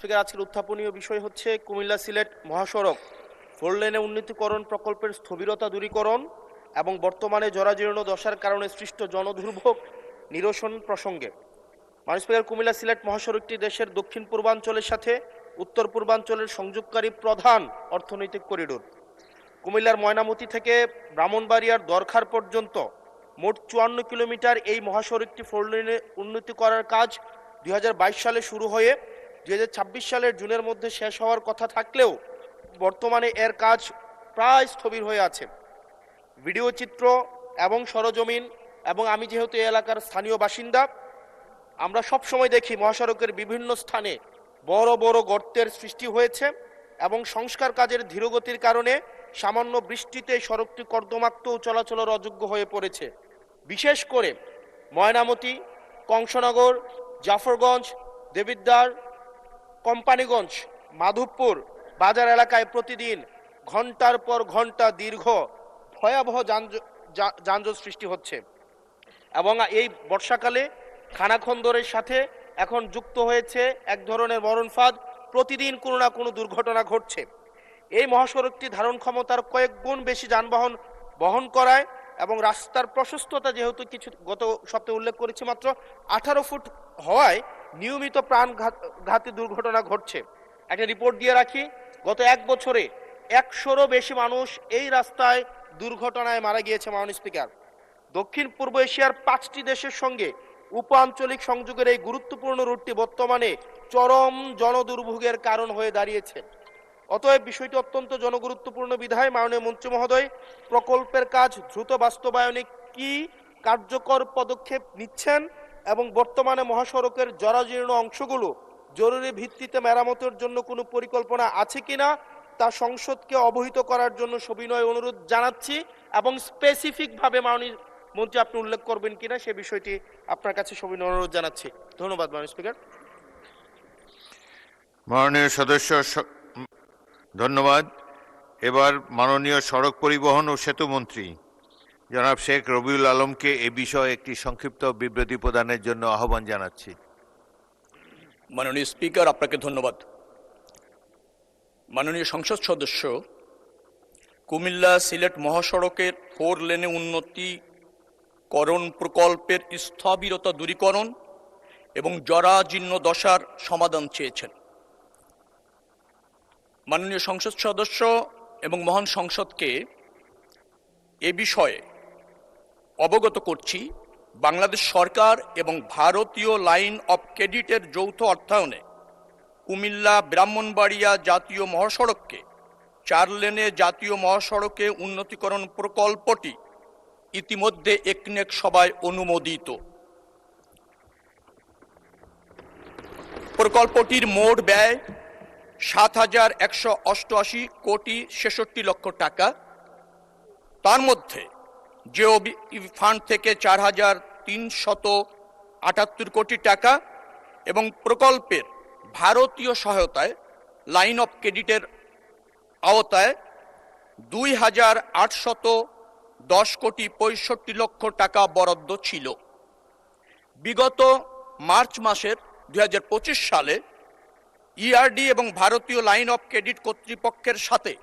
Speaker, আজকের উত্থাপনীয় বিষয় হচ্ছে কুমিল্লা সিলেট মহাসড়ক 4 লেনে উন্নীতকরণ প্রকল্পের স্থবিরতা দূরীকরণ এবং বর্তমানে জরাজীর্ণ দশার কারণে সৃষ্ট জনদুর্ভোগ নিরসন প্রসঙ্গে। মাননীয় স্পিকার, কুমিল্লা সিলেট মহাসড়কটি দেশের দক্ষিণ পূর্বাঞ্চলের সাথে উত্তর পূর্বাঞ্চলের সংযোগকারী প্রধান অর্থনৈতিক করিডোর। কুমিল্লার ময়নামতি থেকে ব্রাহ্মণবাড়িয়ার দরখার পর্যন্ত মোট 54 কিলোমিটার এই মহাসড়কটি 4 লেনে উন্নতি করার কাজ 2022 সালে শুরু হয়ে 2026 সালের জুনের মধ্যে শেষ হওয়ার কথা থাকলেও বর্তমানে এর কাজ প্রায় স্থবির হয়ে আছে। ভিডিও চিত্র এবং সরজমিন এবং আমি যেহেতু এই এলাকার স্থানীয় বাসিন্দা, আমরা সব সময় দেখি মহাসড়কের বিভিন্ন স্থানে বড় বড় গর্তের সৃষ্টি হয়েছে এবং সংস্কার কাজের ধীরগতির কারণে সামান্য বৃষ্টিতে সড়কটি কর্দমাক্ত ও চলাচলের অযোগ্য হয়ে পড়েছে। বিশেষ করে ময়নামতি, কংসনগর, জাফরগঞ্জ, দেবিদ্বার, কোম্পানিগঞ্জ, মাধবপুর বাজার এলাকায় প্রতিদিন ঘন্টার পর ঘন্টা দীর্ঘ ভয়াবহ যানজট সৃষ্টি হচ্ছে এবং এই বর্ষাকালে খানাখন্দরের সাথে এখন যুক্ত হয়েছে এক ধরনের মরণফাঁদ। প্রতিদিন কোনো না কোনো দুর্ঘটনা ঘটছে। এই মহাসড়কটি ধারণ ক্ষমতার কয়েক গুণ বেশি যানবাহন বহন করায় এবং রাস্তার প্রশস্ততা যেহেতু কিছু গত সপ্তাহে উল্লেখ করেছি মাত্র 18 ফুট হওয়ায় নিয়মিত প্রাণঘাতী দুর্ঘটনা ঘটছে। একটা রিপোর্ট দিয়ে রাখি, গত এক বছরে 100রও বেশি মানুষ এই রাস্তায় দুর্ঘটনায় মারা গিয়েছে। মাননীয় স্পিকার, দক্ষিণ পূর্ব এশিয়ার 5টি দেশের সঙ্গে উপ আঞ্চলিক সংযোগের এই গুরুত্বপূর্ণ রুটটি বর্তমানে চরম জনদুর্ভোগের কারণ হয়ে দাঁড়িয়েছে। অতএব বিষয়টি অত্যন্ত জনগুরুত্বপূর্ণ বিধায় মাননীয় মন্ত্রী মহোদয় প্রকল্পের কাজ দ্রুত বাস্তবায়নে কি কার্যকর পদক্ষেপ নিচ্ছেন এবং বর্তমানে মহাসড়কের জরাজীর্ণ অংশগুলো জরুরি ভিত্তিতে মেরামতের জন্য কোনো পরিকল্পনা আছে কিনা তা সংসদকে অবহিত করার জন্য সবিনয় অনুরোধ জানাচ্ছি এবং স্পেসিফিকভাবে মাননীয় মন্ত্রী আপনি উল্লেখ করবেন কিনা সে বিষয়টি আপনার কাছে সবিনয় অনুরোধ জানাচ্ছি। ধন্যবাদ মাননীয় স্পিকার। মাননীয় সদস্য, ধন্যবাদ। এবার মাননীয় সড়ক পরিবহন ও সেতু মন্ত্রী জনাব শেখ রবিউল আলমকে এ বিষয়ে একটি সংক্ষিপ্ত বিবৃতি প্রদানের জন্য আহ্বান জানাচ্ছি। মাননীয় স্পিকার, আপনাকে ধন্যবাদ। মাননীয় সংসদ সদস্য, কুমিল্লা সিলেট মহাসড়কের 4 লেনে উন্নতিকরণ প্রকল্পের স্থবিরতা দূরীকরণ এবং জরাজীর্ণ দশার সমাধান চেয়েছেন। মাননীয় সংসদ সদস্য এবং মহান সংসদকে এ বিষয়ে অবগত করছি, বাংলাদেশ সরকার এবং ভারতীয় লাইন অফ ক্রেডিটের যৌথ অর্থায়নে কুমিল্লা ব্রাহ্মণবাড়িয়া জাতীয় মহাসড়ককে 4 লেনে জাতীয় মহাসড়কে উন্নতিকরণ প্রকল্পটি ইতিমধ্যে একনেক সভায় অনুমোদিত। প্রকল্পটির মোট ব্যয় 7,188 কোটি 66 লক্ষ টাকা। তার মধ্যে জিওবি ফান্ড থেকে 4,378 কোটি টাকা এবং প্রকল্পের ভারতীয় সহায়তায় লাইন অফ ক্রেডিটের আওতায় 2,810 কোটি 65 লক্ষ টাকা বরাদ্দ ছিল। বিগত মার্চ মাসের 2025 সালে ইআরডি এবং ভারতীয় লাইন অফ ক্রেডিট কর্তৃপক্ষের সাথে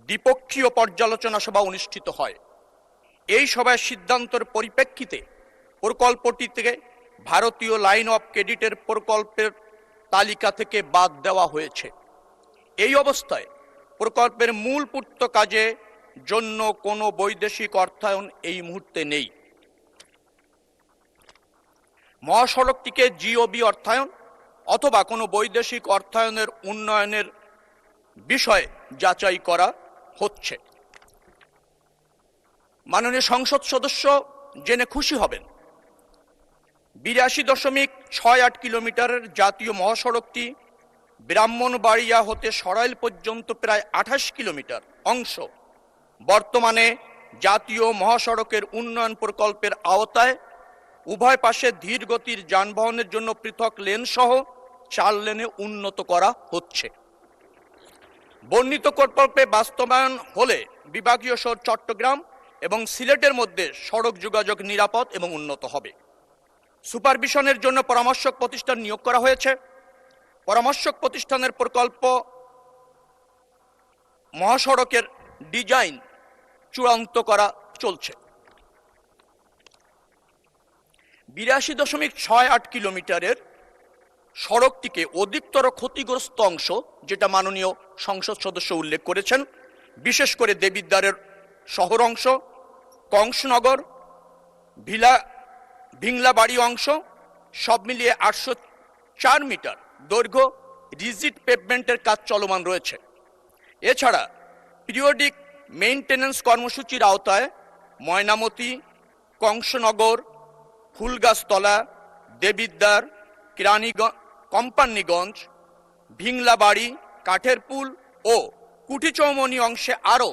দ্বিপক্ষীয় পর্যালোচনা সভা অনুষ্ঠিত হয়। এই সভায় সিদ্ধান্তের পরিপ্রেক্ষিতে প্রকল্পটি থেকে ভারতীয় লাইন অফ ক্রেডিটের প্রকল্পের তালিকা থেকে বাদ দেওয়া হয়েছে। এই অবস্থায় প্রকল্পের মূল পূর্ত কাজে জন্য কোনো বৈদেশিক অর্থায়ন এই মুহূর্তে নেই। মহাসড়কটিকে জিওবি অর্থায়ন অথবা কোনো বৈদেশিক অর্থায়নের উন্নয়নের বিষয়ে যাচাই করা হচ্ছে। মাননীয় সংসদ সদস্য জেনে খুশি হবেন, 82.68 কিলোমিটারের জাতীয় মহাসড়কটি ব্রাহ্মণবাড়িয়া হতে সরাইল পর্যন্ত প্রায় 28 কিলোমিটার অংশ বর্তমানে জাতীয় মহাসড়কের উন্নয়ন প্রকল্পের আওতায় উভয় পাশে ধীর গতির যানবাহনের জন্য পৃথক লেন সহ 4 লেনে উন্নত করা হচ্ছে। বর্ণিত প্রকল্পে বাস্তবায়ন হলে বিভাগীয় শহর চট্টগ্রাম এবং সিলেটের মধ্যে সড়ক যোগাযোগ নিরাপদ এবং উন্নত হবে। সুপারভিশনের জন্য পরামর্শক প্রতিষ্ঠান নিয়োগ করা হয়েছে। পরামর্শক প্রতিষ্ঠানের প্রকল্প মহাসড়কের ডিজাইন চূড়ান্ত করা চলছে। 82.68 কিলোমিটারের সড়কটিকে অধিকতর ক্ষতিগ্রস্ত অংশ, যেটা মাননীয় সংসদ সদস্য উল্লেখ করেছেন, বিশেষ করে দেবিদ্বারের শহর অংশ, কংসনগর, ভিংলাবাড়ি অংশ, সব মিলিয়ে 804 মিটার দৈর্ঘ্য রিজিড পেভমেন্টের কাজ চলমান রয়েছে। এছাড়া পিরিয়ডিক মেইনটেনেন্স কর্মসূচির আওতায় ময়নামতি, কংসনগর, ফুলগাছতলা, দেবিদ্বার, কোম্পানিগঞ্জ, ভিংলাবাড়ি, কাঠেরপুল ও কুঠিচৌমনি অংশে আরও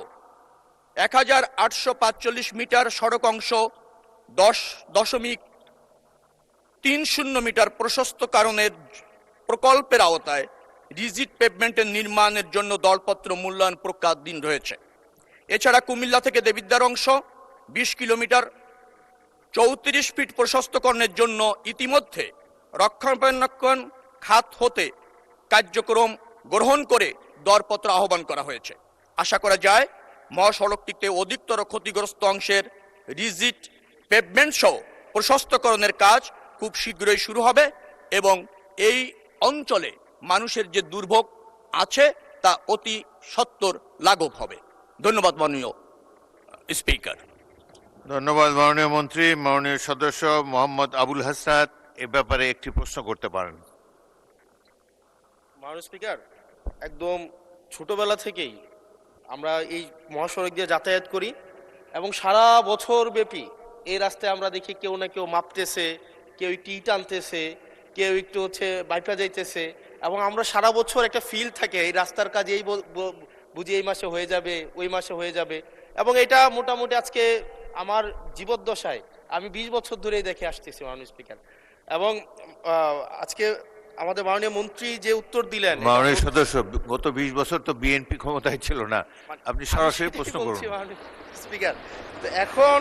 1845 মিটার সড়ক অংশ 10.30 মিটার প্রশস্তকরণের প্রকল্পের আওতায় রিজিড পেভমেন্টের নির্মাণের জন্য দরপত্র মূল্যায়ন প্রক্রিয়াধীন রয়েছে। এছাড়া কুমিল্লা থেকে দেবিদ্বার অংশ 20 কিলোমিটার 34 ফিট প্রশস্তকরণের জন্য ইতিমধ্যে রক্ষণাবেক্ষণ খাত হতে কার্যক্রম গ্রহণ করে দরপত্র আহ্বান করা হয়েছে। আশা করা যায় মহাসড়কটিতে অধিকতর ক্ষতিগ্রস্ত অংশের রিজিড পেভমেন্ট সহ প্রশস্তকরণের কাজ খুব শীঘ্রই শুরু হবে এবং এই অঞ্চলে মানুষের যে দুর্ভোগ আছে তা অতি সত্বর লাঘব হবে। ধন্যবাদ মাননীয় স্পিকার। ধন্যবাদ মাননীয় মন্ত্রী। মাননীয় সদস্য মোহাম্মদ আবুল হাসনাত এ ব্যাপারে একটি প্রশ্ন করতে পারেন। মাননীয় স্পিকার, একদম ছোটবেলা থেকেই আমরা এই মহাসড়ক দিয়ে যাতায়াত করি এবং সারা বছর ব্যাপী এই রাস্তায় আমরা দেখি কেউ না কেউ মাপতেছে, কেউ একটু ইট আনতেছে, কেউ একটু বাইপা যাইতেছে এবং আমরা সারা বছর একটা ফিল থাকে এই রাস্তার কাজ এই বুঝি এই মাসে হয়ে যাবে, ওই মাসে হয়ে যাবে। এবং এটা মোটামুটি আজকে আমার জীবদ্দশায় আমি 20 বছর ধরেই দেখে আসতেছি মাননীয় স্পিকার। এবং আজকে আমাদের মাননীয় মন্ত্রী যে উত্তর দিলেন, মাননীয় সদস্য, গত 20 বছর তো বিএনপি ক্ষমতায় ছিল না, আপনি সরাসরি প্রশ্ন করুন। স্পিকার, তো এখন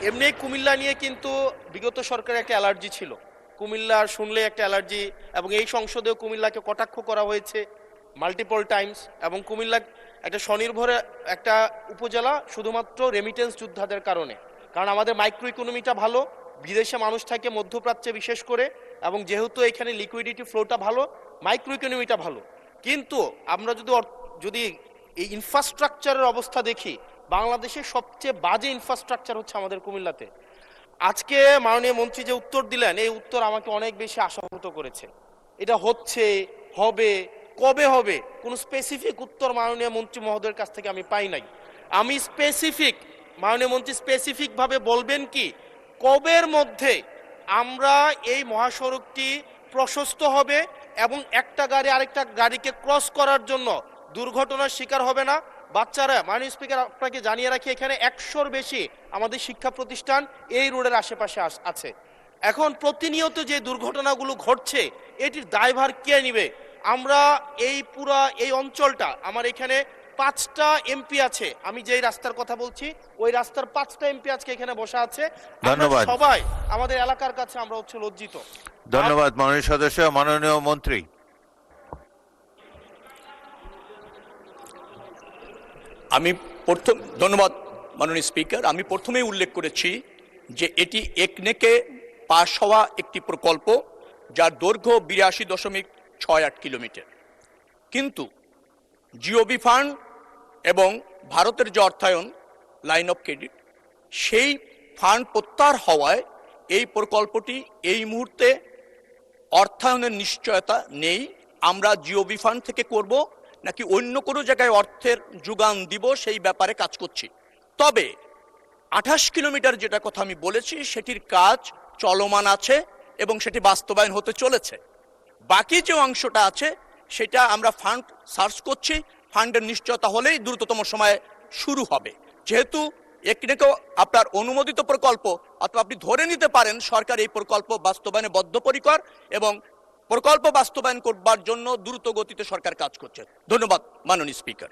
এমনি কুমিল্লা নিয়ে কিন্তু বিগত সরকারের একটা অ্যালার্জি ছিল, কুমিল্লা শুনলে একটা অ্যালার্জি, এবং এই সংসদেও কুমিল্লাকে কটাক্ষ করা হয়েছে মাল্টিপল টাইমস। এবং কুমিল্লা একটা স্বনির্ভর একটা উপজেলা শুধুমাত্র রেমিটেন্স যোদ্ধাদের কারণে, কারণ আমাদের মাইক্রো ইকোনমিটা ভালো, বিদেশে মানুষ থাকে মধ্যপ্রাচ্যে বিশেষ করে, এবং যেহেতু এখানে লিকুইডিটি ফ্লোটা ভালো, মাইক্রো ইকোনমিটা ভালো। কিন্তু আমরা যদি এই ইনফ্রাস্ট্রাকচারের অবস্থা দেখি, বাংলাদেশের সবচেয়ে বাজে ইনফ্রাস্ট্রাকচার হচ্ছে আমাদের কুমিল্লাতে। আজকে মাননীয় মন্ত্রী যে উত্তর দিলেন, এই উত্তর আমাকে অনেক বেশি আশাহত করেছে। এটা হচ্ছে, হবে, কবে হবে, কোনো স্পেসিফিক উত্তর মাননীয় মন্ত্রী মহোদয়ের কাছ থেকে আমি পাই নাই। আমি মাননীয় মন্ত্রী স্পেসিফিকভাবে বলবেন কি কবের মধ্যে আমরা এই মহাসড়কটি প্রশস্ত হবে এবং একটা গাড়ি আরেকটা গাড়িকে ক্রস করার জন্য দুর্ঘটনার শিকার হবে না। বাচ্চারা, মাননীয় স্পিকার আপনাকে জানিয়ে রাখি, এখানে 100-র বেশি আমাদের শিক্ষা প্রতিষ্ঠান এই রোডের আশেপাশে আছে। এখন প্রতিনিয়ত যে দুর্ঘটনাগুলো ঘটছে, এটির দায়ভার কে নেবে? আমরা এই অঞ্চলটা, আমার এখানে 5টা এমপি আছে, আমি যেই রাস্তার কথা বলছি ওই রাস্তার 5টা এমপি আজকে এখানে বসা আছে। ধন্যবাদ। সবাই আমাদের এলাকার কাছে আমরা লজ্জিত। ধন্যবাদ মাননীয় সদস্য। মাননীয় মন্ত্রী। ধন্যবাদ মাননীয় স্পিকার। আমি প্রথমেই উল্লেখ করেছি যে এটি একনেকে পাশ হওয়া একটি প্রকল্প, যার দৈর্ঘ্য 82.68 কিলোমিটার। কিন্তু জিওবি ফান্ড এবং ভারতের যে অর্থায়ন লাইন অফ ক্রেডিট, সেই ফান্ড প্রত্যাহার হওয়ায় এই প্রকল্পটি এই মুহূর্তে অর্থায়নের নিশ্চয়তা নেই। আমরা জিওবি ফান্ড থেকে করব নাকি অন্য কোনো জায়গায় অর্থের যোগান দিব সেই ব্যাপারে কাজ করছি। তবে 28 কিলোমিটার যেটা কথা আমি বলেছি সেটির কাজ চলমান আছে এবং সেটি বাস্তবায়ন হতে চলেছে। বাকি যে অংশটা আছে সেটা আমরা ফান্ড সার্চ করছি, ফান্ডের নিশ্চয়তা হলেই দ্রুততম সময়ে শুরু হবে। যেহেতু একটিকেও আপনার অনুমোদিত প্রকল্প, অথবা আপনি ধরে নিতে পারেন সরকার এই প্রকল্প বাস্তবায়নে বদ্ধপরিকর এবং প্রকল্প বাস্তবায়ন করবার জন্য দ্রুত গতিতে সরকার কাজ করছে। ধন্যবাদ মাননীয় স্পিকার।